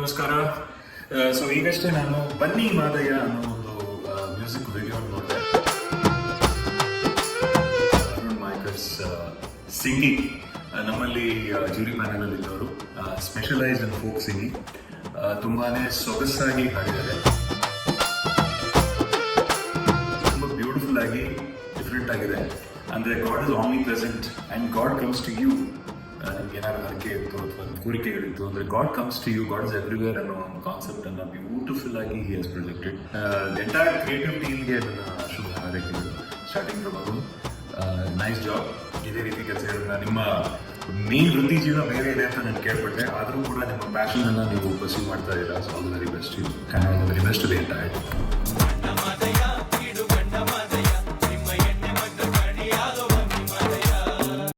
ನಮಸ್ಕಾರ. ಸೊ ಈಗಷ್ಟೇ ನಾನು ಬನ್ನಿ ಮಾದಯ್ಯ ಅನ್ನೋ ಒಂದು ಮ್ಯೂಸಿಕ್ ವಿಡಿಯೋ ನೋಡಿದೆ. ಅರುಣ್ ಮೈಕರ್ಸ್ ಸಿಂಗಿಂಗ್ ನಮ್ಮಲ್ಲಿ ಜೂರಿ ಪ್ಯಾನಲ್ ಇದ್ದವರು, ಸ್ಪೆಷಲೈಸ್ಡ್ ಇನ್ ಫೋಕ್ ಸಿಂಗಿಂಗ್. ತುಂಬಾನೇ ಸೊಗಸಾಗಿ ಹಾಡಿದ್ದಾರೆ, ತುಂಬ ಬ್ಯೂಟಿಫುಲ್ ಆಗಿ ಡಿಫ್ರೆಂಟ್ ಆಗಿದೆ. ಅಂದರೆ god is omnipresent and god comes to you. ನಿಮ್ಗೆ ಏನಾದ್ರು ಹರಕೆ ಇತ್ತು ಅಥವಾ ಕೋರಿಕೆಗಳಿತ್ತು ಅಂದರೆ god comes to you, god is everywhere ಅನ್ನೋ ಒಂದು ಕಾನ್ಸೆಪ್ಟ್ ಅನ್ನು ಬ್ಯೂಟಿಫುಲ್ ಆಗಿ ಹಿ ಹಸ್ ಪ್ರೊಜೆಕ್ಟೆಡ್. ಎಂಟೈರ್ ಕ್ರಿಯೇಟಿವ್ ಟೀಮ್ಗೆ ನನ್ನ ಶುಭ ಹಾರೈಕೆಗಳು. Starting from Arun, nice job. ಇದೇ ರೀತಿ ಕೆಲಸಗಳನ್ನ, ನಿಮ್ಮ ಮೇನ್ ವೃತ್ತಿ ಜೀವನ ಬೇರೆ ಇದೆ ಅಂತ ನಾನು ಕೇಳ್ಪಟ್ಟೆ, ಆದರೂ ಕೂಡ ನಿಮ್ಮ ಪ್ಯಾಷನ್ ಅನ್ನು ನೀವು ಪರ್ಸ್ಯೂ ಮಾಡ್ತಾ ಇದ್ದೀರಾ. So all the very best you, all the very best to the entire.